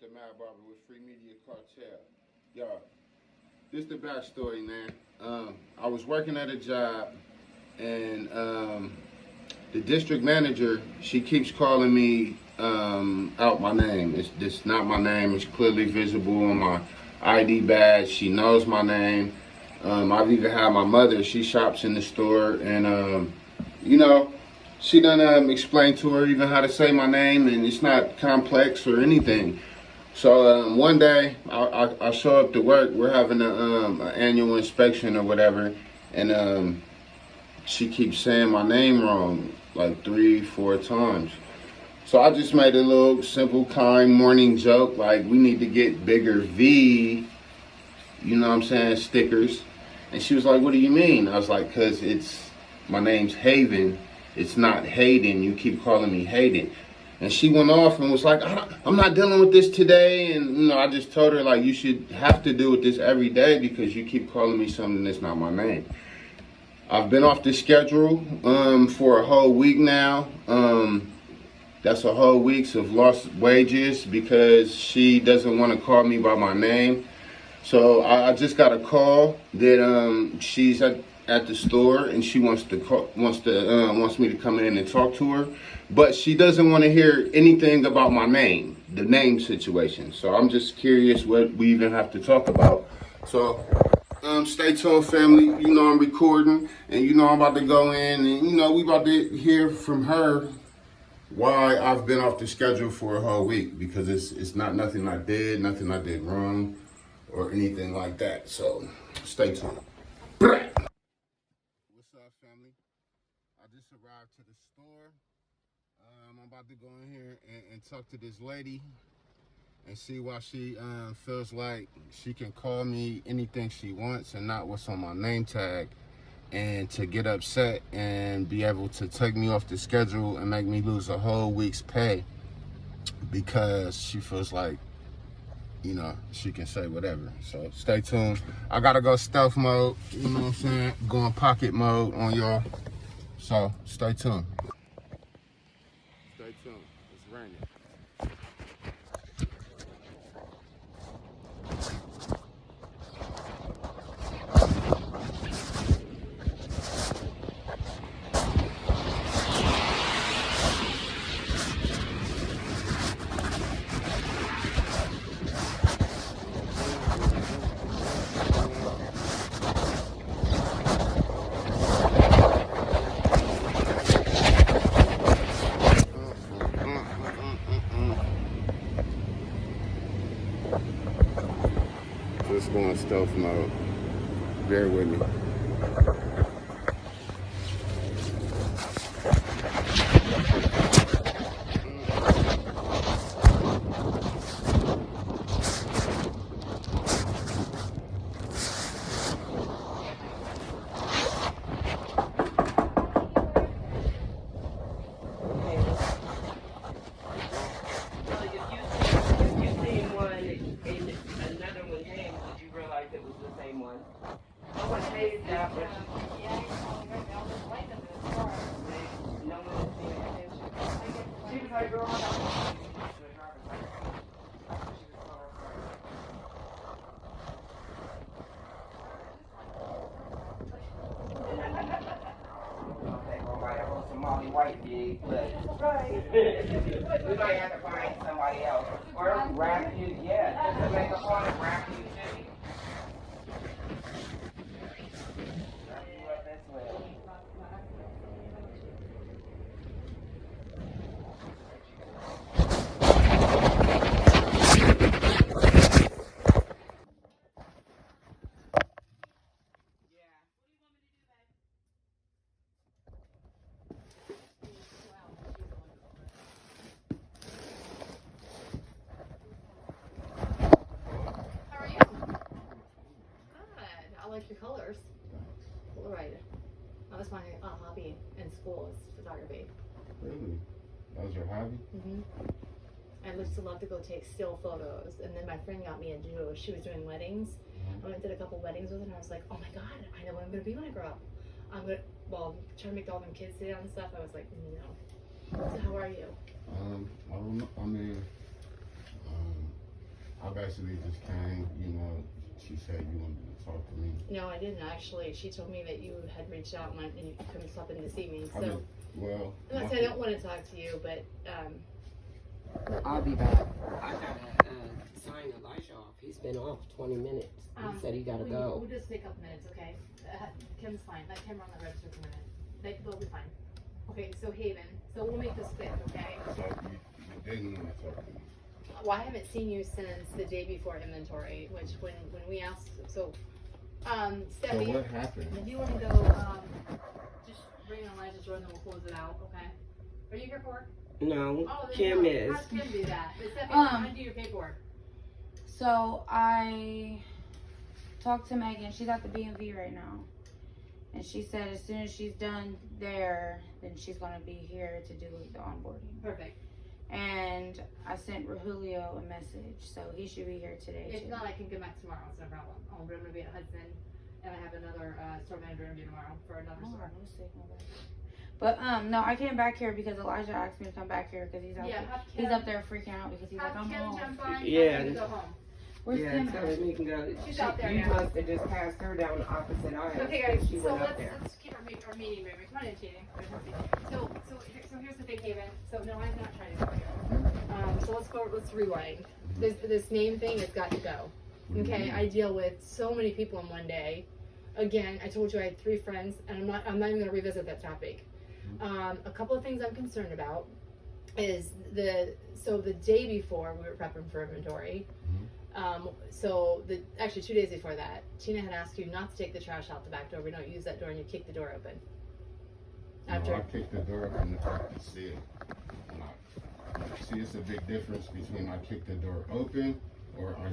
the Mad Barber with Free Media Cartel. Y'all, this the backstory, man. I was working at a job, and the district manager, she keeps calling me out my name. It's not my name. It's clearly visible on my ID badge. She knows my name. I've even had my mother. She shops in the store, and you know, she done explained to her even how to say my name, and it's not complex or anything. So one day I show up to work. We're having an annual inspection or whatever, and she keeps saying my name wrong like 3-4 times. So I just made a little simple, kind morning joke like we need to get bigger V, you know what I'm saying, stickers. And she was like, "What do you mean?" I was like, "Cause my name's Haven. It's not Hayden. You keep calling me Hayden." And she went off and was like, "I'm not dealing with this today." And, you know, I just told her, like, you should have to deal with this every day because you keep calling me something that's not my name. I've been off the schedule for a whole week now. That's a whole week's of lost wages because she doesn't want to call me by my name. So I just got a call that she's at the store and she wants me to come in and talk to her, but she doesn't want to hear anything about my name, the name situation. So I'm just curious what we even have to talk about. So stay tuned, family. You know I'm recording, and you know I'm about to go in, and you know we about to hear from her why I've been off the schedule for a whole week, because it's not nothing I did wrong or anything like that. So stay tuned. What's up, family? I just arrived to the store. I'm about to go in here and talk to this lady and see why she feels like she can call me anything she wants and not what's on my name tag, and to get upset and be able to take me off the schedule and make me lose a whole week's pay because she feels like, you know, she can say whatever. So stay tuned. I gotta go stealth mode, you know what I'm saying? Going pocket mode on y'all. So stay tuned. Stay tuned. It's raining. Just going stealth mode. Bear with me. Molly White did, but we might have to find somebody else. Or rap you, yeah, just to make a point of rap you too. Wrap you up as well. Like your colors. Polaroid. That was my hobby in school, is photography. Really? That was your hobby? I used to love to go take still photos, and then my friend got me into it. She was doing weddings. I went and did a couple weddings with her, and I was like, oh my god, I know what I'm going to be when I grow up. I'm going to, trying to make all them kids sit down and stuff. I was like, no. So how are you? I don't know. I mean, Ashley just came, you know, she said you wanted to talk to me. No, I didn't actually. She told me that you had reached out and you couldn't stop in this evening. I So, did- well, I'm not saying I don't want to talk to you, but I'll be back. I gotta sign Elijah off. He's been off 20 minutes. He said he gotta go. We'll just take a couple minutes, okay? Kim's fine. Let Kim run the register for a minute. They'll be fine. Okay, so Haven. So we'll make this quick, okay? so you didn't want to talk to me. Well, I haven't seen you since the day before inventory, which when we asked, so, So Steffi, what happened? if you wanna go, just bring Elijah's door and then we'll close it out, okay? Are you here for work? No, Oh, then Kim no. is. How's Kim do that? Is Steffi, Um, wanna do your paperwork? So I talked to Megan. She's at the BMV right now, and she said as soon as she's done there, then she's gonna be here to do the onboarding. Perfect. And I sent Rahulio a message, so he should be here today If too. not, I can come back tomorrow, it's no problem. I'm gonna be at Hudson, and I have another, store manager interview tomorrow for another Oh, store. no signal back here. But no, I came back here because Elijah asked me to come back here because he's out Yeah, there. have He's Kim, up there freaking out because he's like, have I'm Kim home. jump on, Yeah. tell him to go home. Where's Yeah, Kim tell at? him he can go. She's out there You now. must have just passed her down the opposite aisle. Okay, guys, She so went up there. let's keep our meeting moving. Come on in, cheating. So here's the thing, Haven. So no, I'm not trying to go here. So let's rewind. This name thing has got to go. Okay, I deal with so many people in one day. Again, I told you I had 3 friends, and I'm not even gonna revisit that topic. A couple of things I'm concerned about is the day before we were prepping for inventory. Actually 2 days before that, Tina had asked you not to take the trash out the back door. We don't use that door, and you kick the door open. After No, I kicked the door open to crack the seal. See, it's a big difference between I kick the door open or I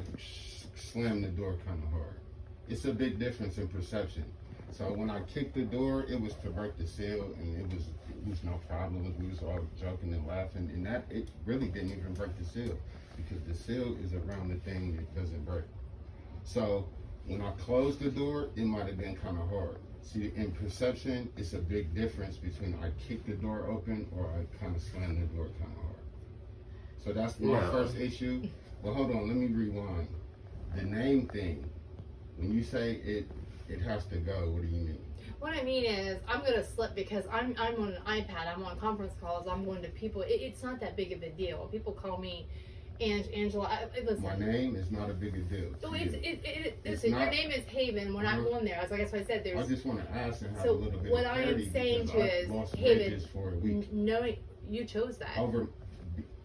slam the door kind of hard. It's a big difference in perception. So when I kicked the door, it was to break the seal, and it was no problem. We was all joking and laughing, and that it really didn't even break the seal because the seal is around the thing that doesn't break. So when I closed the door, it might have been kind of hard. See, in perception, it's a big difference between I kick the door open or I kind of slam the door kind of hard. So that's my No. first issue. But hold on, let me rewind. The name thing, when you say it has to go, what do you mean? What I mean is, I'm gonna slip because I'm on an iPad. I'm on conference calls. I'm going to people. It's not that big of a deal. People call me, Angela. Listen. My name is not a big a deal. Oh, to it's you. listen. Your not- name is Haven. When I'm on there, that's why I said I there's. just want to ask and have So a little bit what of I am clarity saying because to I've is, lost Haven, wages for a week No, you chose that.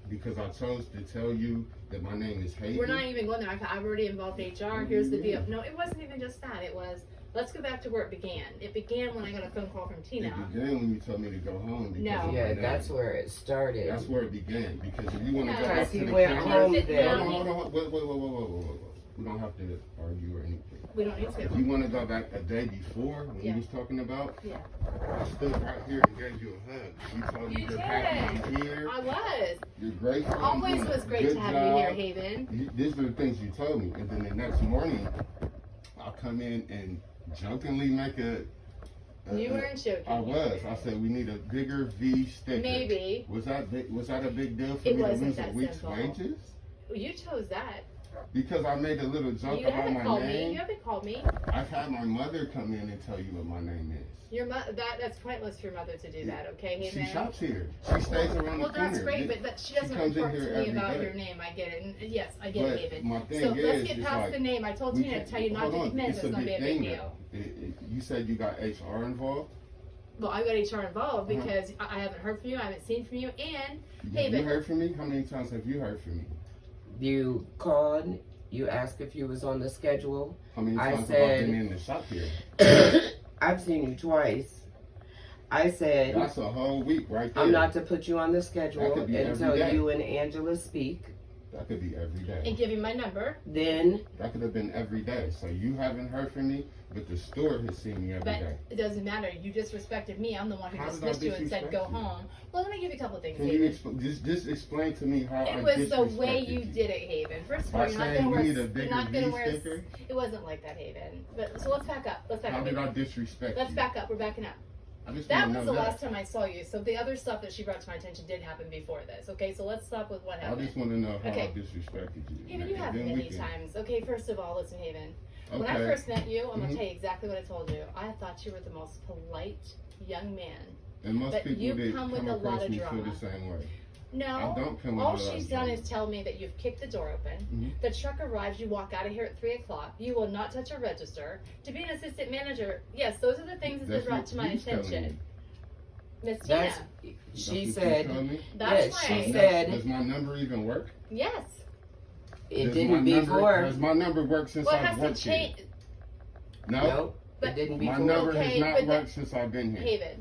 because I chose to tell you that my name is Hayden. We're not even going there. I've already involved HR. Here's the deal. No, it wasn't even just that. It was, let's go back to where it began. It began when I got a phone call from Tina. It began when you told me to go home. because No. of my Yeah, name. that's where it started. That's where it began. Because if you want to No. go back Because to he the went camera- home Hold then. on. Hold on. Wait. We don't have to argue or anything. We don't need If to. you want to go back a day before when Yeah. you was talking about, Yeah. I stood right here and gave you a hug. You told me You you're happy did. I'm here. I was. You're grateful. I'm Always doing a was great good to have you here, job. Haven. These are the things you told me, and then the next morning, I'll come in and jokingly make You weren't joking. I was. I said we need a bigger V sticker. Maybe. Was that big, was that a big deal for It me to wasn't lose a that week's simple. wages? You chose that. Because I made a little joke You about haven't my called me. name. You haven't called me. I've had my mother come in and tell you what my name is. That's pointless for your mother to do that. Okay, She Haven. shops here. She stays around Well, the corner. that's great, but she doesn't comes in report here to me every about day. your name. I get it. And yes, I get But it, Haven. my thing So let's is, get it's past like, the name. I told we Tina to can't- tell you not hold to on, commit. it's It's gonna be a big thing deal. now. You said you got HR involved. Well, I got HR involved Uh-huh. because I haven't heard from you. I haven't seen from you, and Have Haven. you heard from me? How many times have you heard from me? You called, you asked if you was on the schedule. How many I times said- have I been in the shop here? I've seen you twice. I said, That's a whole week right there. I'm not to put you on the That schedule could be every until day. you and Angela speak. That could be every day. and give you my number. Then, That could have been every day. So you haven't heard from me, but the store has seen me every But day. it doesn't matter. You disrespected me. I'm the one who How did I dismissed you and said go disrespect you? home. Well, let me give you a couple things, Can you Haven. just explain to me how I It was the disrespected way you did it, Haven. First of all, By you're not saying gonna you wear. need a You're bigger not gonna V wear. sticker? It wasn't like that, Haven. But so let's back up. Let's back How up. did I disrespect Let's you? back up. We're backing up. I just That wanna was know the that. last time I saw you. So the other stuff that she brought to my attention did happen before this. Okay, so let's stop with what I happened. just want to know how Okay. I disrespected you. Haven, you and have then we many can- times. Okay, first of all, listen, Haven. When I Okay. first met you, I'm gonna Mhm. tell you exactly what I told you. I thought you were the most polite young man. And most but people you that come with come a lot across of me feel drama. the same way. No. I don't come with All a lot she's of done drama. is tell me that you've kicked the door open. Mhm. The truck arrives, you walk out of here at 3 o'clock. You will not touch a register. To be an assistant manager, yes, those are the things that That's brought what to my he's telling attention. me. Miss Tina. That's, That's she what you said, telling me? That's yes, she why. said Does my number even work? Yes. it Does didn't my number- before. Does my number work since Well, it I've has worked to here? change. No. No, But it didn't My before. number Okay, has not but worked since I've been here. Haven.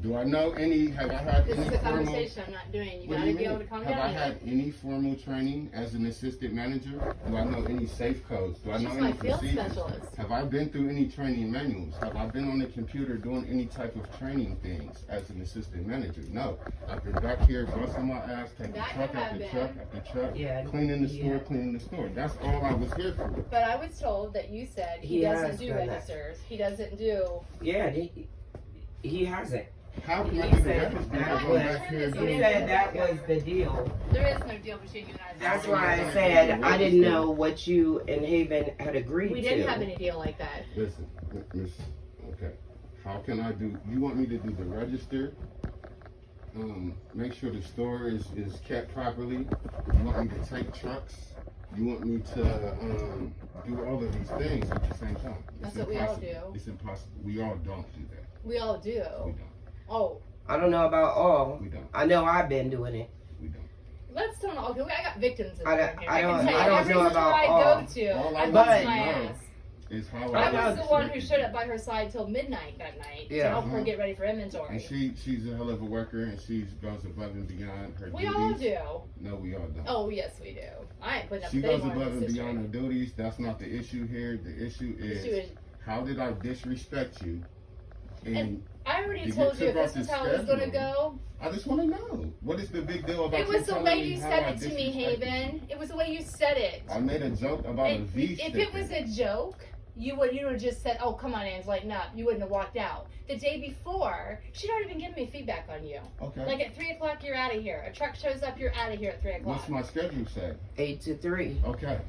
Do I know any? Have I had This any is a formal? conversation I'm not doing. You What do gotta you be able mean? to calm Have I down. had any formal training as an assistant manager? Do I know any safe codes? Do I know She's any my field procedures? specialist. Have I been through any training manuals? Have I been on the computer doing any type of training things as an assistant manager? No. I've been back here busting my ass, taking That truck you have after been. truck after truck, Yeah, cleaning the store, yeah. cleaning the store. That's all I was here for. But I was told that you said he He doesn't has do done that. registers. He doesn't do. Yeah, he hasn't. How can I He do said that? that I'm was- back here He He doing said that was the deal. There is no deal between you and I. That's why I said I didn't know what you and Haven had agreed We to. didn't have any deal like that. Listen, miss, okay. How can I do, you want me to do the register? Make sure the store is kept properly? You want me to take trucks? You want me to, do all of these things at the same time? It's That's what we all impossible. do. It's impossible. We all don't do that. We all do. We don't. Oh, I don't know about all. We don't. I know I've been doing it. We don't. let's don't. Okay, I got victims in I here. don't- I I can don't- tell you I don't every know store about I all. go to, All I I know bust is my know. ass. It's how I know was the one who disrespected showed you. up by her side till midnight that night to Yeah. help her get ready for inventory. And she's a hell of a worker, and she goes above and beyond her We duties. all do. No, we all don't. Oh yes, we do. I ain't putting up She with goes anyone above in and this beyond her district. duties. That's not the issue here. The issue The is issue is- how did I disrespect you? And I already You told get you if took this off was the how it was gonna schedule. go. I just want to know, what is the big deal about It you was the telling way me you how said I it to me, disrespected you? Haven. It was the way you said it. I made a joke about a If V if it was a joke, you would have just said, "Oh, come on, Ange, lighten up." You wouldn't have walked out. The day before, she'd already been giving me feedback on you. Okay. Like at 3 o'clock, you're out of here. A truck shows up, you're out of here at 3 o'clock. What's my schedule say? 8 to 3. Okay.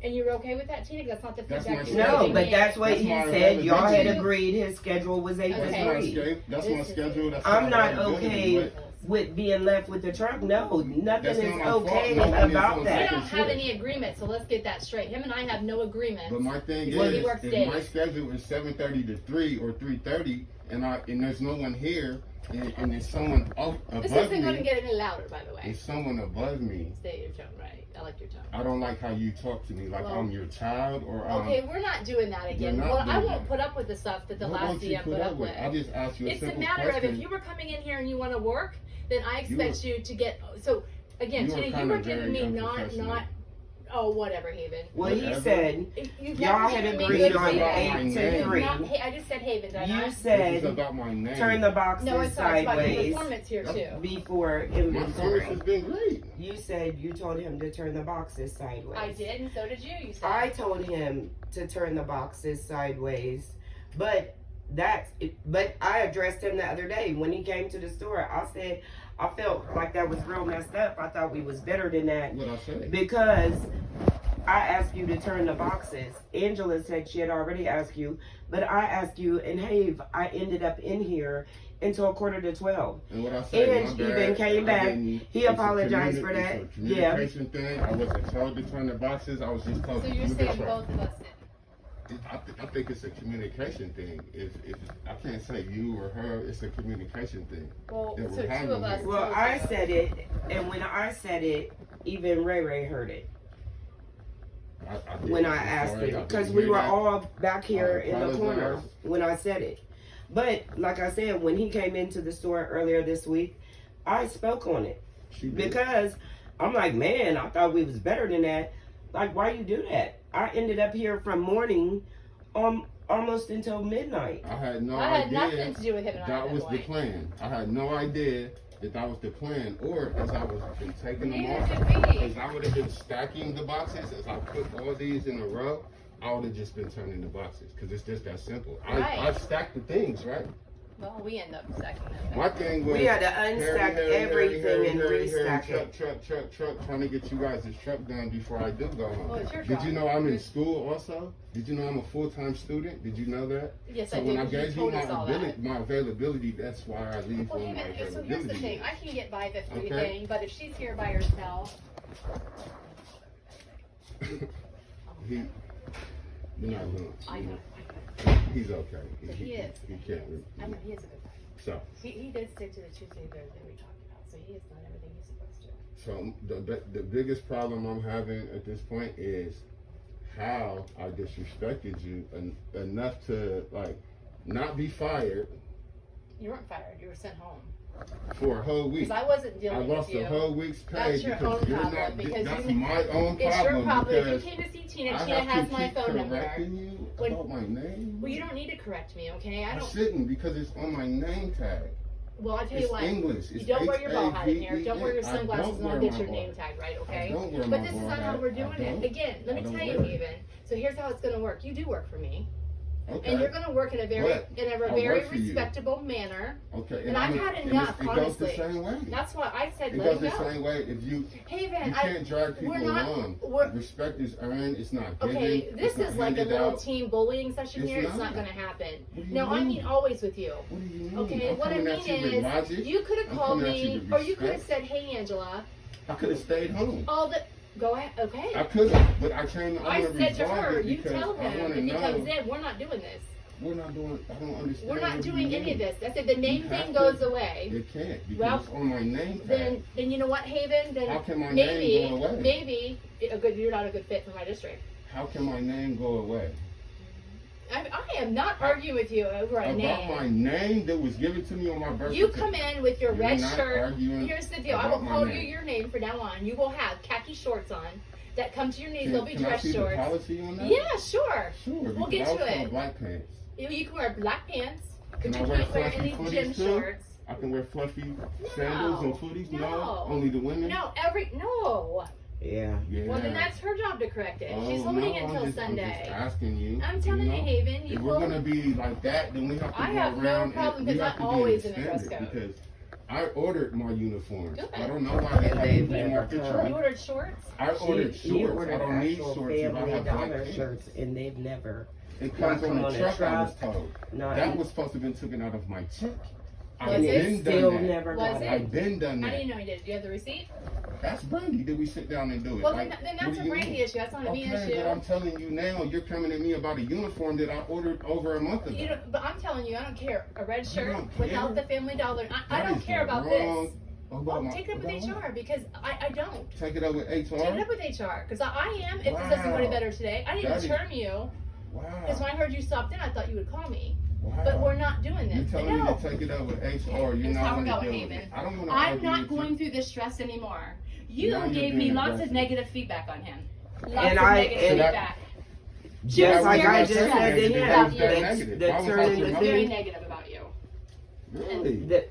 And you were okay with that, Tina? 'Cause that's not the That's feedback my you were No, giving but me. that's what That's he my said. Y'all had availability. agreed his schedule was 8 Okay. That's to my 3. schedule. That's my This is- schedule. That's I'm my not availability, okay but with being left with the truck. No, nothing That's is not my fault. okay No one is about on We that. second don't have shift. any agreement, so let's get that straight. Him and I have no agreement. But my thing Well, is, he works if my days. schedule is 7:30 to 3 or 3:30, and there's no one here, and there's someone This above isn't going to me, get any louder, by the way. there's someone above me. Stay your tone, right? I like your tone. I don't like how you talk to me, like Well, I'm your child or Okay, we're not doing that again. We're not Well, I doing won't that. put up with the stuff that the What last won't you DM put up with. I just asked you a It's a simple matter of question. if you were coming in here and you want to work, then I expect you to get. So again, You were Tina, you kinda were giving me very not. unprofessional. Oh, whatever, Haven. Well, he Whatever. said You've y'all never had given me agreed good on feedback. 8 You've to You've 3. not- hey, I just said Haven, did I You not? This is said about my name. turn the boxes No, it's not. It's about your sideways performance here too. before My service inventory. has been great. You said you told him to turn the boxes sideways. I did, and so did you. You said. I told him to turn the boxes sideways, but but I addressed him the other day when he came to the store. I said I felt like that was real messed up. I thought we was better than that What I say? because I asked you to turn the boxes. Angela said she had already asked you, but I asked you, and Have, I ended up in here until 11:45. And what I say? And my Steven bad. came I back. didn't- He it's a apologized for that. It's a Yeah. communication thing. I wasn't told to turn the boxes. I was just told So to you're do the saying truck. both of us did. I think it's a communication thing. If I can't say you or her, it's a communication thing. Well, Yeah, so we're two handling of us. it. Well, told I you. said it, and when I said it, even Ray Ray heard it I did. when I I'm asked sorry, him I because didn't we hear were that. all back here I in the corner apologize. when I said it. But like I said, when he came into the store earlier this week, I spoke on it She did. because I'm like, man, I thought we was better than that. Like, why you do that? I ended up here from morning, almost until midnight. I had no I had idea nothing to do with him and I. that at was that the point. plan. I had no idea that was the plan, or as I was been taking them Neither off, did we. as I would have been stacking the boxes, as I put all these in a row, I would have just been turning the boxes, because it's just that simple. Right. I stacked the things, right? Well, we end up stacking them. My thing was We had to unstack everything and restack it. truck, trying to get you guys this truck done before I do go home. Oh, it's your Did you truck. know I'm in school also? Did you know I'm a full-time student? Did you know that? Yes, So I when did. I You gave you told us all that. my availability, that's why I leave Well, on my even, so here's the availability. thing. I can get by the three Okay. thing, but if she's here by herself, He, you're not going. I know. He's okay. He is. He can't. I know he is a good guy. So. He did stick to the Tuesday, Thursday we talked about, so he has done everything he's supposed to. So the biggest problem I'm having at this point is how I disrespected you enough to like not be fired You weren't fired. You were sent home for a whole week. because I wasn't I dealing lost with you. a whole week's pay That's your because own you're problem, not. because That's you- my own It's your problem. problem. If Because you came to see Tina, I Tina have has to my keep phone number. correcting you When- about my name. Well, you don't need to correct me, okay? I I don't. shouldn't because it's on my name tag. Well, I tell you It's what. English. You It's don't wear your ball hat in here. H-A-V-E-N. Don't wear your I sunglasses don't and I'll wear get my your ball name hat. tag right, I okay? don't wear But my this is ball not how hat. we're I doing don't. it. Again, let I me don't tell wear you, it. even. So here's how it's going to work. You do work for me, Okay. and you're going to work in a very, But I very work for you. respectable manner. Okay. And I've had enough, it goes honestly. the same way. That's why I said It let goes him the go. same way. If you Hey, you Van, can't drag people we're not- along. we're- Respect is earned. It's not given. Okay, this it's not is like a handed little out. team bullying session It's here. It's not. not going to happen. What do you No, I mean? mean always with you. What do you mean? Okay, I'm what I coming mean at you with is, logic. you could have I'm called coming at you me, with or you could have respect. said, "Hey, Angela, I could have stayed home. all the go ahead." Okay. I could have, but I came. I want to said to resolve her, it "You because tell I him want if to he know. comes in, we're not doing this. We're not doing. I don't understand. We're not what doing you any of mean. this." I said the name You thing have goes to- away. It can't because Well, it's on my name tag. Then you know what, Haven? Then How can my maybe, name go away? maybe you're not a good fit for my district. How can my name go away? I am not arguing with you over a About my name. name that was given to me on my birth You certificate. come in with your You're red not shirt. arguing Here's the deal. I will about my call you name. your name from now on. You will have khaki shorts on that come to your knees. Can, They'll be can I dress see shorts. the policy on that? Yeah, sure. Sure. We'll because get I was to wearing it. black pants. You can wear black pants, but Can you I wear can't wear fluffy any footies gym too? shorts. I can wear fluffy sandals and footies. No. Only the women. No, no. Yeah. Yeah. Well, then that's her job to correct it. Oh, She's holding no, it until I'm just Sunday. asking you. I'm telling you, Haven, you If will. we're gonna be like that, then we have to I go have no around problem and we because have I'm to be always in the standard dress code. because I ordered my uniforms. Good. I don't know why they And haven't they've put my never picture. come. You ordered shorts? I ordered She shorts. ordered I don't need actual shorts if I Family have black Dollar pants. shirts, and they've never. It comes Not on come the on a truck, I was truck. told. Not That was supposed to have been taken out of my check. Was I've it? been still done that. never Was got it? it. I've been done How do you that. know you did? Do you have the receipt? That's Brandy. Did we sit down and do it? Well, Like, then what that's do a you Brandy mean? issue. That's not a me Okay, issue. but I'm telling you now, you're coming at me about a uniform that I ordered over a month ago. You don't, but I'm telling you, I don't care. A red You shirt don't without care? the Family Dollar. I That don't is care about wrong this. about Well, my- take it up with about HR because I don't. Take it up with HR. Take it up with HR because I am. If this doesn't go any Wow. better today, I That didn't is- term you because when Wow. I heard you stopped in, I thought you would call me. Wow. But we're not doing You're this. telling No. me to take it up with HR. You're Here's how not we're going to going, deal with Haven. it. I don't want to I'm argue not with you. going through this stress anymore. You Now you're gave me being lots of aggressive. negative feedback on him. Lots And of I- negative and I- feedback. Just was like very I just upset. said to That him, was About you. very that's negative. that's Why was I turning so the Very thing. negative about you. Really? that-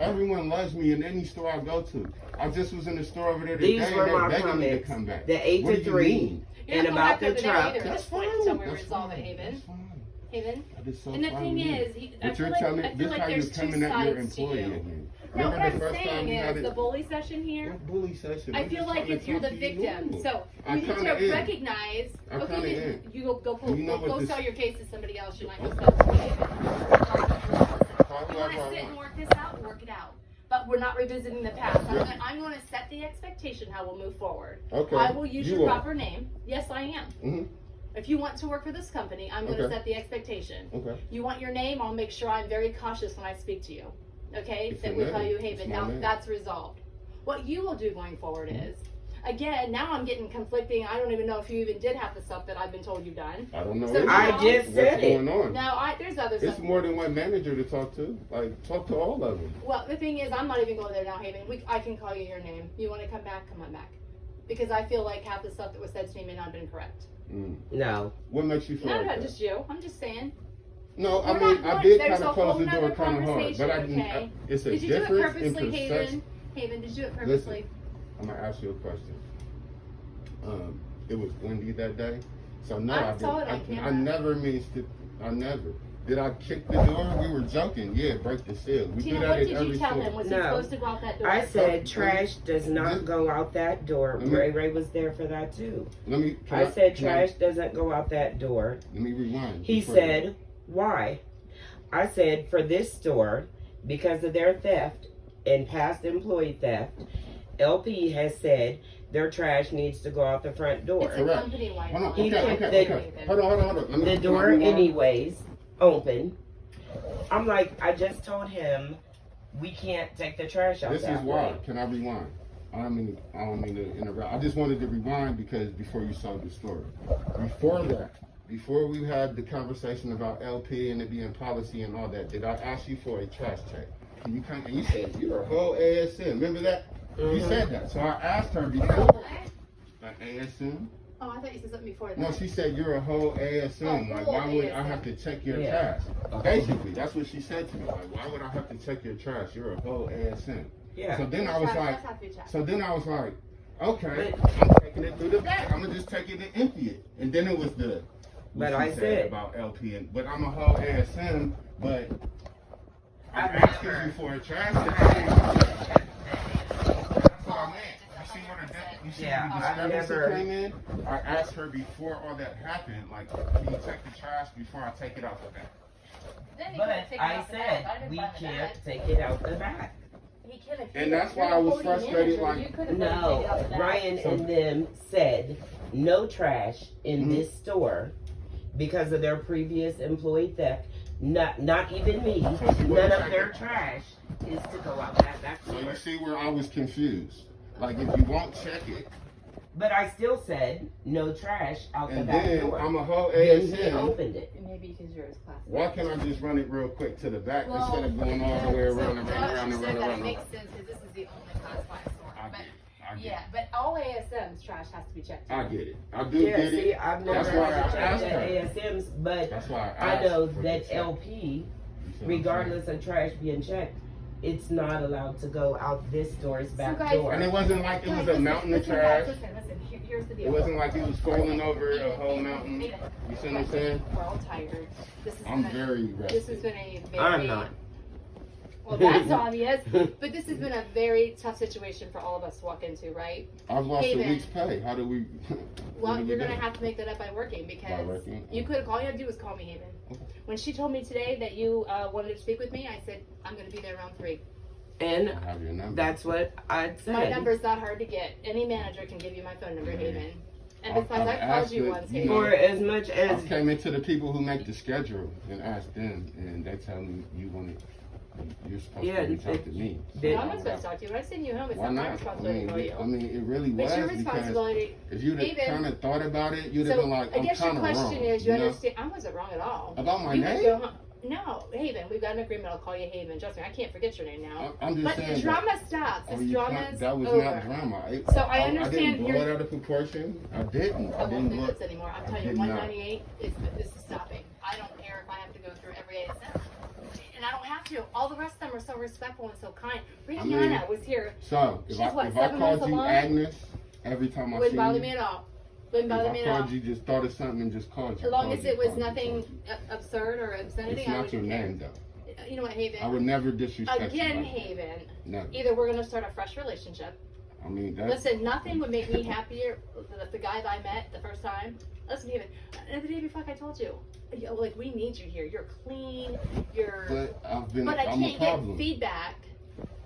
Everyone loves me in any store I go to. I just was in the store over there today These and were they're my begging me to comments. come back. The 8 What to do you 3 mean? You're and not about going the back over there truck. either at That's this point fine. until we That's resolve it, fine. Haven. That's fine. Haven. That is so And the fine thing with me. is, I But feel you're like, telling me I feel this like how you're there's two coming at your sides to employee you. again. No, what Remember I'm the first time saying we had is it? the bully session here. What bully session? I I'm feel just like trying to it's you're the talk to you victim. normal. So I you need to kinda am. recognize. I kinda Okay, am. you go pull, You know what go this- sell your case to somebody else. You might Okay. go sell to me. You want However to I sit and want. work this out? Work it out. But we're not revisiting the past. I'm going to set the expectation how we'll move forward. Okay. I will use You your are. proper name. Yes, I am. Mhm. If you want to work for this company, I'm going to Okay. set the expectation. Okay. You want your name? I'll make sure I'm very cautious when I speak to you. Okay? It's That your we call name. you It's Haven. my Now name. that's resolved. What you will do going forward is, again, now I'm getting conflicting. I don't even know if you even did have the stuff that I've been told you've done. I don't know. So either. I just What's said it. going on? No, there's other It's stuff. more than one manager to talk to. Like, talk to all of them. Well, the thing is, I'm not even going there now, Haven. I can call you your name. You want to come back? Come on back. Because I feel like half the stuff that was said to me may not have been correct. Mm. No. What makes you feel No, like not that? just you. I'm just saying. No, I We're mean, not I going- did there's kind a of close whole the door nother kind of hard, but conversation, okay? it's a Did you do it difference in purposely, perception. Haven? Haven, did you do it Listen. purposely? I'm gonna ask you a question. It was windy that day, so no, I I saw didn't. it on I camera. never means to. I never. Did I kick the door? We were joking. Yeah, break the seal. We Tina, do that what at did every you tell store. him? Was he No. supposed to go out that door? I said trash does not go out that door. Let me- Ray was there for that too. Let me. I said trash doesn't go out that door. Let me rewind. He before said, why? I said, for this store, because of their theft and past employee theft, LP has said their trash needs to go out the front door. It's a Correct. company-wide Hold on. policy. He Okay. kicked Okay. the- Okay. Hold on. Let me, The can door I rewind? anyways open. I'm like, I just told him we can't take the trash out This that is why. way. Can I rewind? I don't mean to interrupt. I just wanted to rewind because before you saw the story. Before that, before we had the conversation about LP and it being policy and all that, did I ask you for a trash check? And you come and you said you're a whole ASM. Remember that? You Mhm. said that. So I asked her before. An ASM? Oh, I thought you said something before that. No, she said you're a whole ASM. Oh, Like, whole why would I ASM. have to check your Yeah. trash? Basically, that's what she said to me. Like, why would I have to check your trash? You're a whole ASM. Yeah. So then I was Trash like, does have to be checked. so then I was like, okay, But- I'm taking it through the back. I'm gonna just take it and empty it. And then it was the But what I she said- about LP. But I'm a whole ASM. But I'm I've asking never- you for a trash check. That's what I meant. You see what you see Yeah, the I've discrepancy never- came in? I asked her before all that happened, like, can you take the trash before I take it out the back? Then he But could've taken it I off the said back. I didn't we find the can't back. take it out the back. He could've. And that's You're why I was the holding frustrated, manager. like- You could've let him take it out No, the back. Ryan So- and them said no trash in Mhm. this store because of their previous employee theft. Not even me. So she None wasn't of their checking. trash is to go out that back So door. you see where I was confused. Like, if you won't check it, But I still said no trash out the and back then door. I'm a whole Then he ASM, opened it. Maybe because you're his class. why can't I just run it real quick to the back Well, instead of going all the way around and so around and Josh around said and that around? it makes sense because this is the only class 5 store. I But get it. I get yeah, it. but all ASM's trash has to be checked. I get it. I do Yeah, get see, it. I've never That's why had to I check asked the her. ASMs, but That's why I I asked know for the that check. LP, You see what I'm saying? regardless of trash being checked, it's not allowed to go out this door's back guys- door. And it wasn't like it was Guys, a listen, mountain of listen, trash. guys, Listen, here's the deal. It wasn't like it was falling over a Aiden, whole Aiden, mountain. Aiden. You see what I'm saying? We're all tired. This is I'm been a- very This rested. has been a very. I'm not. Well, that's obvious. But this has been a very tough situation for all of us to walk into, right? I've lost a Aiden. week's pay. How do we? Well, what do we you're do? gonna have to make that up by working because working? you could. All you have to do is call me, Haven. Okay. When she told me today that you wanted to speak with me, I said I'm gonna be there around 3. And I have your number. that's what I said. My number's not hard to get. Any manager can give you my phone number, Haven. And besides, I've I've called asked you it, once, you Haven. know, For as much I as came into the people who make the schedule and asked them, and they tell me you're supposed Yeah, to reach out to me. did- I'm not supposed to talk to you. When I send you home, it's Why not my not? I responsibility to call mean, you. I mean, it really was It's your because responsibility. if you'd have Haven. kind of thought about it, you'd have So been like, I I'm guess your kind of wrong. question is, you know? understand? I wasn't wrong at all. About my You would name? go home. No, Haven, we've got an agreement. I'll call you Haven. Trust me, I can't forget your name now. I'm just But saying. the drama stops. that, This drama's that was over. not drama. So I I understand didn't blow you're- it out of proportion. I didn't. I I won't didn't do look. this anymore. I'm I telling you, did not. 198 this is stopping. I don't care if I have to go through every ASM. And I don't have to. All the rest of them are so respectful and so kind. I Rihanna mean, was here. So if She's I what, if I 7 months called you along? Agnes every time I Wouldn't see bother you, me at all. Wouldn't if bother I me at called all. you, just thought of something and just called you. As long called as you, it was called you, nothing called you. absurd or obscenity, It's I not your wouldn't care. name though. You know what, Haven? I would never disrespect Again, you. Like that. Haven. Never. Either we're gonna start a fresh relationship. I mean that's Listen, nothing would make me happier than the guy that I met the first time. Listen, Haven. And the day before, like I told you, like we need you here. You're clean. You're. But I've been. But I I'm a can't get problem. feedback.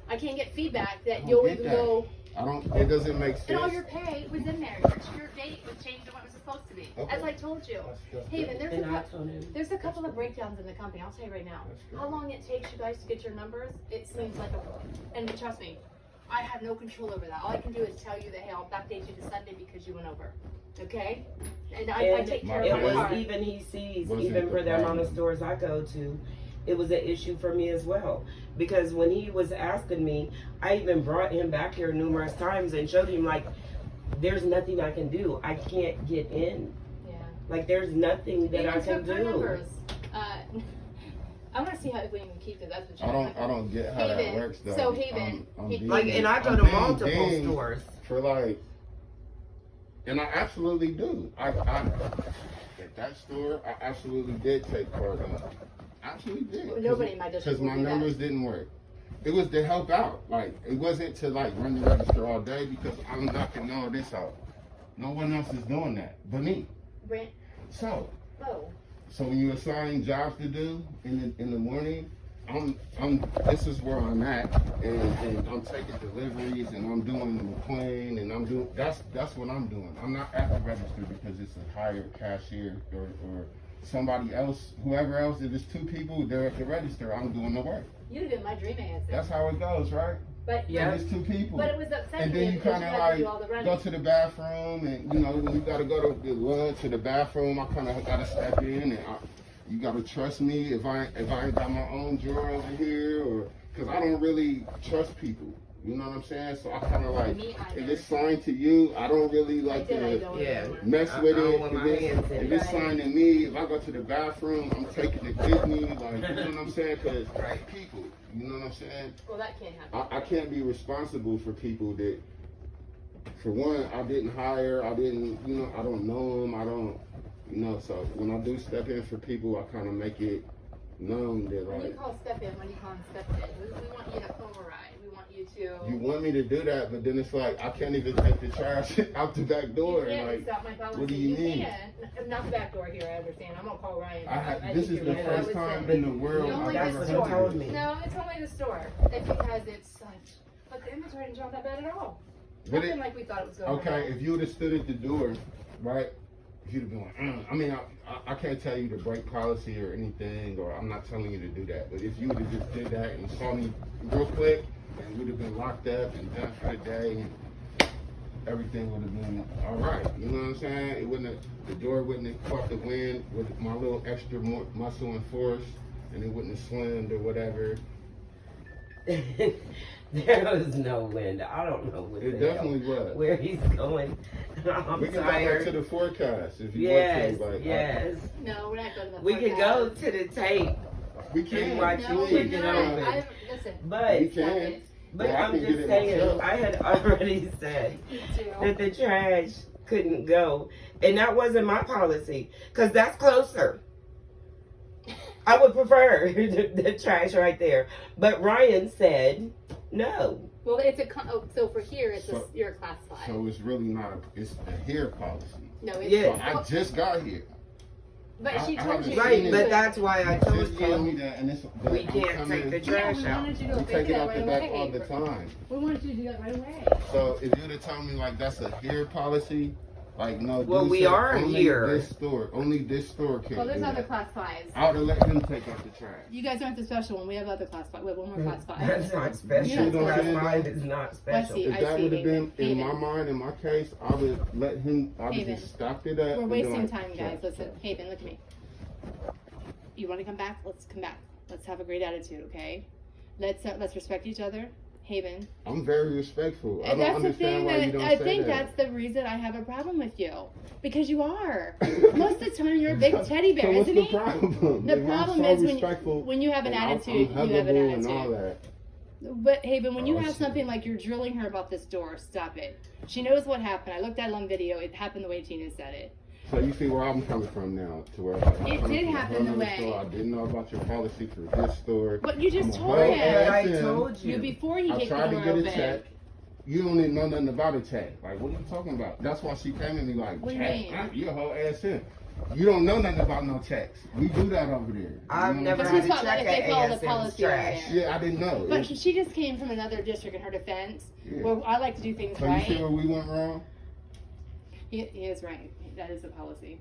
I can't get feedback I that don't you'll get even that. go. I don't. It doesn't make sense. And all your pay was in there. Your date was changed to what it was supposed to be. Okay. As I told you. That's Haven, good. there's and a I couple. told him. There's a couple of breakdowns in the company. I'll tell you right now. That's good. How long it takes you guys to get your numbers? It seems like a. And trust me, I have no control over that. All I can do is tell you that hey, I'll backdate you to Sunday because you went over. Okay? And I And take care it of my was part. even he sees, Wasn't even the for the amount of problem. stores I go to, it was an issue for me as well. Because when he was asking me, I even brought him back here numerous times and showed him like, there's nothing I can do. I can't get in. Yeah. Like there's nothing that They I even can took their do. numbers. I want to see how if we can keep it. That's what I don't get how that Haven. works though. So, Haven, I'm he- being- Like, and I go I'm to being multiple dinged stores. for like, and I absolutely do. I at that store, I absolutely did take part in actually did. Well, nobody in my district Because will my do that. numbers didn't work. It was to help out. Like, it wasn't to like run the register all day because I'm knocking all this out. No one else is doing that but me. Brent, So oh, when you assign jobs to do in the morning, this is where I'm at, and I'm taking deliveries, and I'm doing the McLean, and I'm doing that's what I'm doing. I'm not at the register because it's a hired cashier or somebody else, whoever else. If it's two people, they're at the register. I'm doing the work. you'd have been my dream answer. That's how it goes, right? But Yeah. If it's two people. But it was upsetting And then you because kind of had to do all the like running. go to the bathroom, and you know when you gotta go to the lunch or the bathroom, I kind of gotta step in, and you gotta trust me if I ain't got my own drawer over here, or because I don't really trust people. You know what I'm saying? So I kind of like Me either. if it's signed to you, I don't really I like did, I to don't Yeah. anymore. mess I with don't it. want my hands in If it. it's signed to me, if I go to the bathroom, I'm taking it with me. Like you know what I'm saying? Because Right. people, you know what I'm saying? Well, that can't happen. I can't be responsible for people that, for one, I didn't hire, I didn't, you know, I don't know them, I don't, you know, so when I do step in for people, I kind of make it known that, When you like, call step in, when you call him step in, we want you to override. We want you to. you want me to do that, but then it's like, I can't even take the trash out the back door, You and can't, like, it's not my policy. what do you mean? Can. Not the back door here, I understand. I'm gonna call Ryan. this is the educate him. I first would time say- in the world Only I've the ever store. heard me. this. No, it's only the store. It's because it's such. But the inventory didn't drop that bad at all. But Nothing it- like we thought it was going Okay, to. if you would have stood at the door, right, if you'd have been like, I mean, I can't tell you to break policy or anything, or I'm not telling you to do that, but if you would have just did that and saw me real quick, and would have been locked up and done for the day, and everything would have been all right. You know what I'm saying? It wouldn't have, the door wouldn't have caught the wind with my little extra muscle and force, and it wouldn't have slammed or whatever. There was no wind. I don't know what It the hell, definitely was. where he's going. I'm We can go back to tired. the forecast if you Yes, want to. Like, yes. No, we're not going to the We can go forecast. to the tape, we can. watch No, you we're kick it not. open. Listen. but We can. but Yeah, I I'm can get just it saying. myself. I had already said Me too. that the trash couldn't go, and that wasn't my policy because that's closer. I would prefer the trash right there, but Ryan said no. Well, it's so for here, it's So- you're a class 5. So it's really not. It's a here policy. No, it's Yeah. So I just got here. But she I told haven't you. Right, seen but it. that's why I told Just told me you that, and it's. but we I'm can't coming- take the Yeah, trash we out. wanted you to We fix take it that out right the back away. all the time. We wanted you to do that right away. So if you'd have told me like that's a here policy, like no. Well, dude we said are only here. This store, only this store can. Well, there's do other that. class 5s. I would have let him take out the trash. You guys aren't the special one. We have other class 5. We have one more class 5. That's not special. You're not Class special. 5 is not special. see. If that would have been in Haven. my mind, in my case, I would let him. I would Haven. just stopped it up. We're and been wasting like, time, guys. trash, Listen, trash. Haven, look at me. You want to come back? Let's come back. Let's have a great attitude, okay? Let's respect each other. Haven. I'm very respectful. I And don't that's the understand thing why you that don't I say think that. that's the reason I have a problem with you. Because you are. Most of the time you're a big teddy bear, So what's isn't the he? problem? The If I'm problem so is respectful when you have an and I'm attitude, you have an huggable attitude. and all that. But Haven, when you Oh, have shit. something like you're drilling her about this door, stop it. She knows what happened. I looked at it on video. It happened the way Tina said it. So you see where I'm coming from now, to where I'm It coming did from a happen whole the nother way. store. I didn't know about your policy for this store. But you just I'm a told whole him. But I ass in. told You you. before he I kicked tried the to door get a open. check. You don't even know nothing about a check. Like, what are you talking about? That's why she came at me like, What do you check? mean? You're a whole ass in. You don't know nothing about no checks. We do that over there. You I've know never what But I'm she had saying? to thought that check if they follow the ASM's policy trash. over there. Yeah, I didn't know. But she just came from another district in her defense. Yeah. Where I like to do things So you see right. where we went wrong? He is right. That is the policy.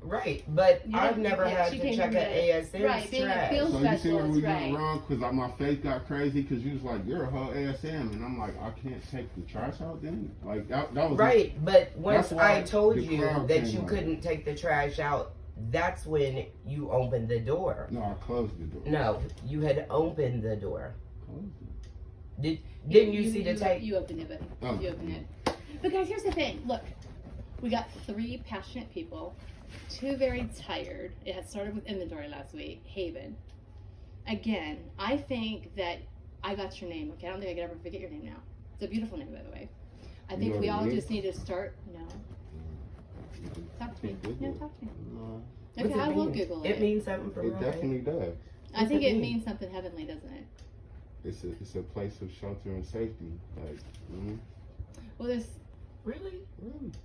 Right, but You I've don't- never yeah, had she to came check from an the- ASM's right, being a trash. field- So you see where we specialist, went right. wrong? Because my face got crazy because you was like, you're a whole ASM. And I'm like, I can't take the trash out then? Like, that was Right, but once That's why I told the you crowd that came you out. couldn't take the trash out, that's when you opened the door. No, I closed the door. No, you had opened the door. Closed it. Didn't you see the tape? You opened it, buddy. Oh. You opened it. But guys, here's the thing. Look, we got 3 passionate people, 2 very tired. It had started with inventory last week. Haven. Again, I think that I got your name. Okay, I don't think I could ever forget your name now. It's a beautiful name, by the way. I You think know we the all name? just need to start. No, talk to me. No, talk to me. No, Okay, What's it I will mean? Google It means something for it Ryan. definitely does. I think it means something heavenly, doesn't it? It's a place of shelter and safety. Like, Well, there's. Really?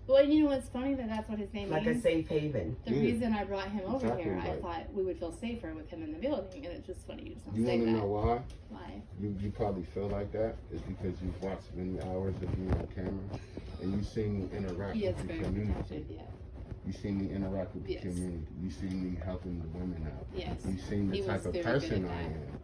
Well, you know what's funny that's what his name Like means. a safe haven. The reason I brought him over Exactly here, I right. thought we would feel safer with him in the building, and it's just funny you just don't you say want to that. know why? Why? You probably feel like that is because you've watched many hours of me on camera, and you've seen me interact He is with the very community. protective, yeah. You see me interact with the Yes. community. You see me helping the women out. Yes. You seen the He type was of very person good at I that. am.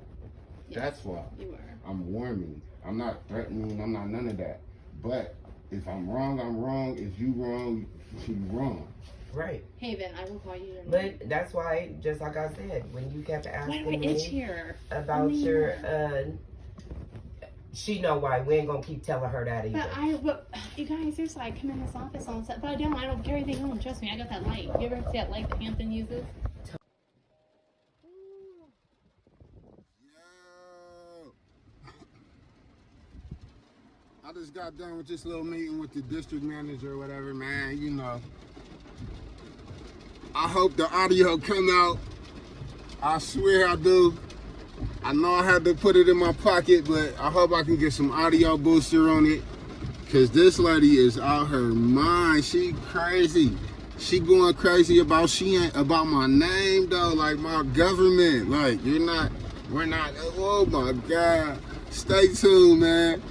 Yes. That's why. You were. I'm warming. I'm not threatening. I'm not none of that. But if I'm wrong, I'm wrong. If you wrong, you wrong. Right. Haven, I will call you your name. But that's why, just like I said, when you kept Why do I asking itch me here? about your, she know why. We ain't gonna keep telling her that either. But you guys, seriously, I come in this office on set, but I don't carry anything home. Trust me, I got that light. You ever see that light that Hampton uses? I just got done with this little meeting with the district manager or whatever, man. You know, I hope the audio come out. I swear I do. I know I had to put it in my pocket, but I hope I can get some audio booster on it. Cause this lady is out her mind. She crazy. She going crazy about about my name though, like my government. Like we're not. Oh my God. Stay tuned, man.